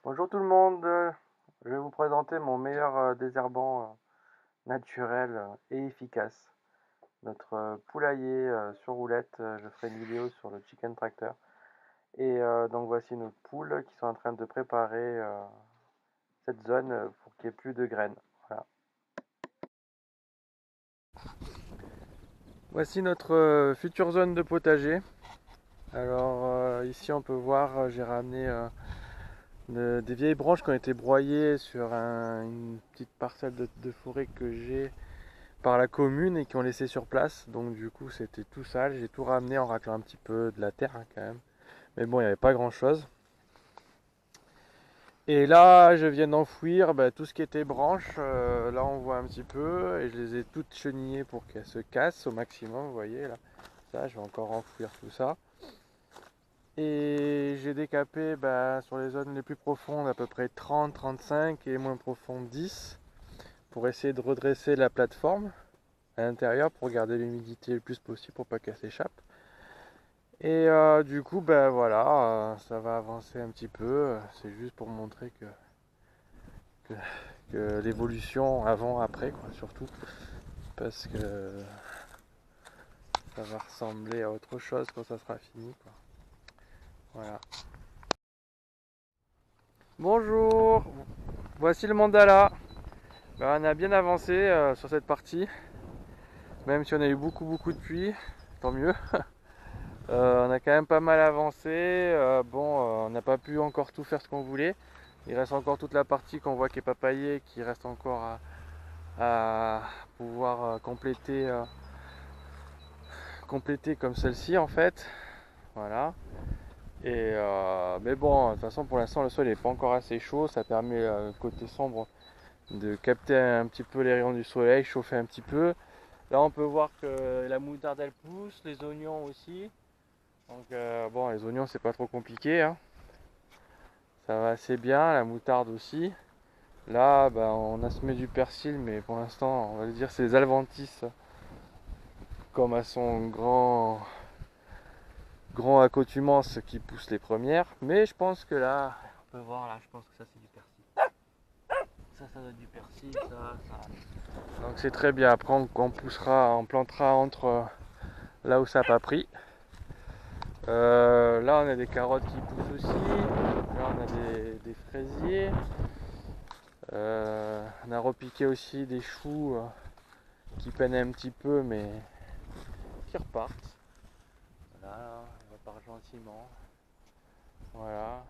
Bonjour tout le monde, je vais vous présenter mon meilleur désherbant naturel et efficace. Notre poulailler sur roulette, je ferai une vidéo sur le Chicken Tractor. Et donc voici nos poules qui sont en train de préparer cette zone pour qu'il n'y ait plus de graines. Voilà. Voici notre future zone de potager. Alors ici on peut voir, j'ai ramené des vieilles branches qui ont été broyées sur une petite parcelle de forêt que j'ai par la commune et qui ont laissé sur place. Donc du coup c'était tout sale, j'ai tout ramené en raclant un petit peu de la terre quand même. Mais bon, il n'y avait pas grand chose. Et là je viens d'enfouir tout ce qui était branches. Là on voit un petit peu et je les ai toutes chenillées pour qu'elles se cassent au maximum, vous voyez là. Ça, je vais encore enfouir tout ça. Et j'ai décapé sur les zones les plus profondes à peu près 30, 35 et moins profondes 10 pour essayer de redresser la plateforme à l'intérieur pour garder l'humidité le plus possible pour pas qu'elle s'échappe. Et du coup voilà, ça va avancer un petit peu, c'est juste pour montrer que l'évolution avant après quoi, surtout parce que ça va ressembler à autre chose quand ça sera fini quoi. Voilà. Bonjour, voici le mandala. On a bien avancé sur cette partie, même si on a eu beaucoup de pluie, tant mieux. On a quand même pas mal avancé. On n'a pas pu encore tout faire ce qu'on voulait. Il reste encore toute la partie qu'on voit qui est pas paillée, qui reste encore à pouvoir compléter comme celle-ci en fait. Voilà. Et mais bon, de toute façon pour l'instant le sol n'est pas encore assez chaud. Ça permet côté sombre de capter un petit peu les rayons du soleil, chauffer un petit peu. Là on peut voir que la moutarde elle pousse, les oignons aussi. Donc bon, les oignons c'est pas trop compliqué, hein. Ça va assez bien, la moutarde aussi. Là on a semé du persil, mais pour l'instant on va dire c'est les adventices comme à son grand accoutumance qui pousse les premières. Mais je pense que là, on peut voir là, je pense que ça c'est du persil. Ça doit être du persil, ça. Donc c'est très bien. Après on plantera entre là où ça n'a pas pris. Là on a des carottes qui poussent aussi. Là on a des fraisiers. On a repiqué aussi des choux qui peinent un petit peu mais qui repartent. Voilà, on repart gentiment. Voilà.